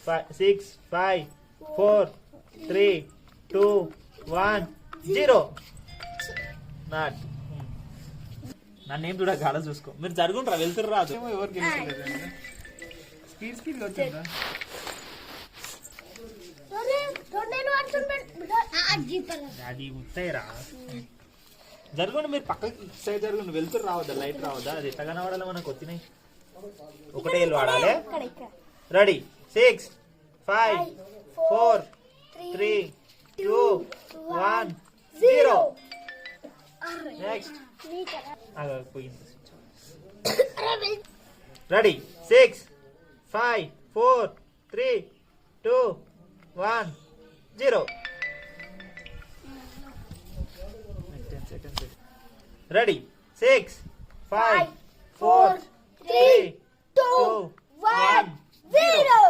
6 5 4 3 2 1 0 not నన్ను ఏం చూడక అలా చూసుకో మీరు జరుగుంటారా వెళ్తురు రాదు ఎవరికి స్పీడ్ వచ్చిందా అది ఉంటాయిరా జరుగుండి మీరు పక్కకి సైడ్ జరుగుండి వెళ్తురు రావద్దా లైట్ రావద్దా అది ఎట్లా కనబడాలి మనకు వచ్చినాయి ఒకటే వెళ్ళి వాడాలి రెడీ 6 5 4 3 2 1 0 నెక్స్ట్ పోయింది రెడీ 6 5 4 3 2 1 0 రెడీ 6 5 4 3 2 1 0